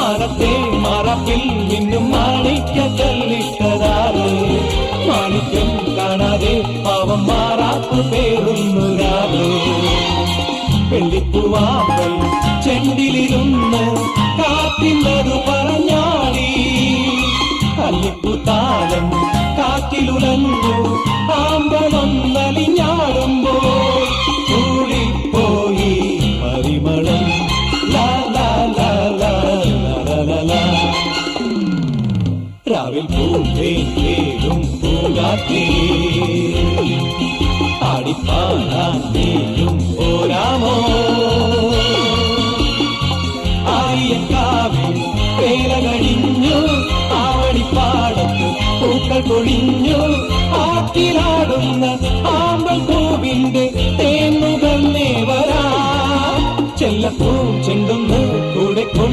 മാനത്തെ മറപ്പിൽ നിന്നും മാണിക്യ കല്ലിട്ടതാറ് മാണിക്യം കാണാതെ പാവം മാറാത്തു പേറുന്നൊരാറ് വെള്ളിപ്പൂവാമ്പൽ ചെണ്ടിലിരുന്ന് കാറ്റില്ലതു പറഞ്ഞാടി അല്ലിപ്പൂത്താലം കാറ്റിലുലഞ്ഞു ആമ്പലൊന്നലിഞ്ഞാടുമ്പോൾ കൂടിപ്പോയി പരിമളം ലാ ലാ ലാ ലാ ലാ ലാ ലാ. രാവിൽ പൂന്തേനും പൂങ്കാറ്റേ ആടിപ്പാടാൻ നീയും പോരാമോ ആര്യക്കാവിൽ പേര കഴിഞ്ഞു ആവണിപ്പാടത്ത് പൂക്കൾ കൊഴിഞ്ഞു ആറ്റിലാടുന്ന ആമ്പൽ പൂവിന്റെ തേന്നുകന്നേ വരാ ചെല്ലപ്പൂ ചെണ്ടും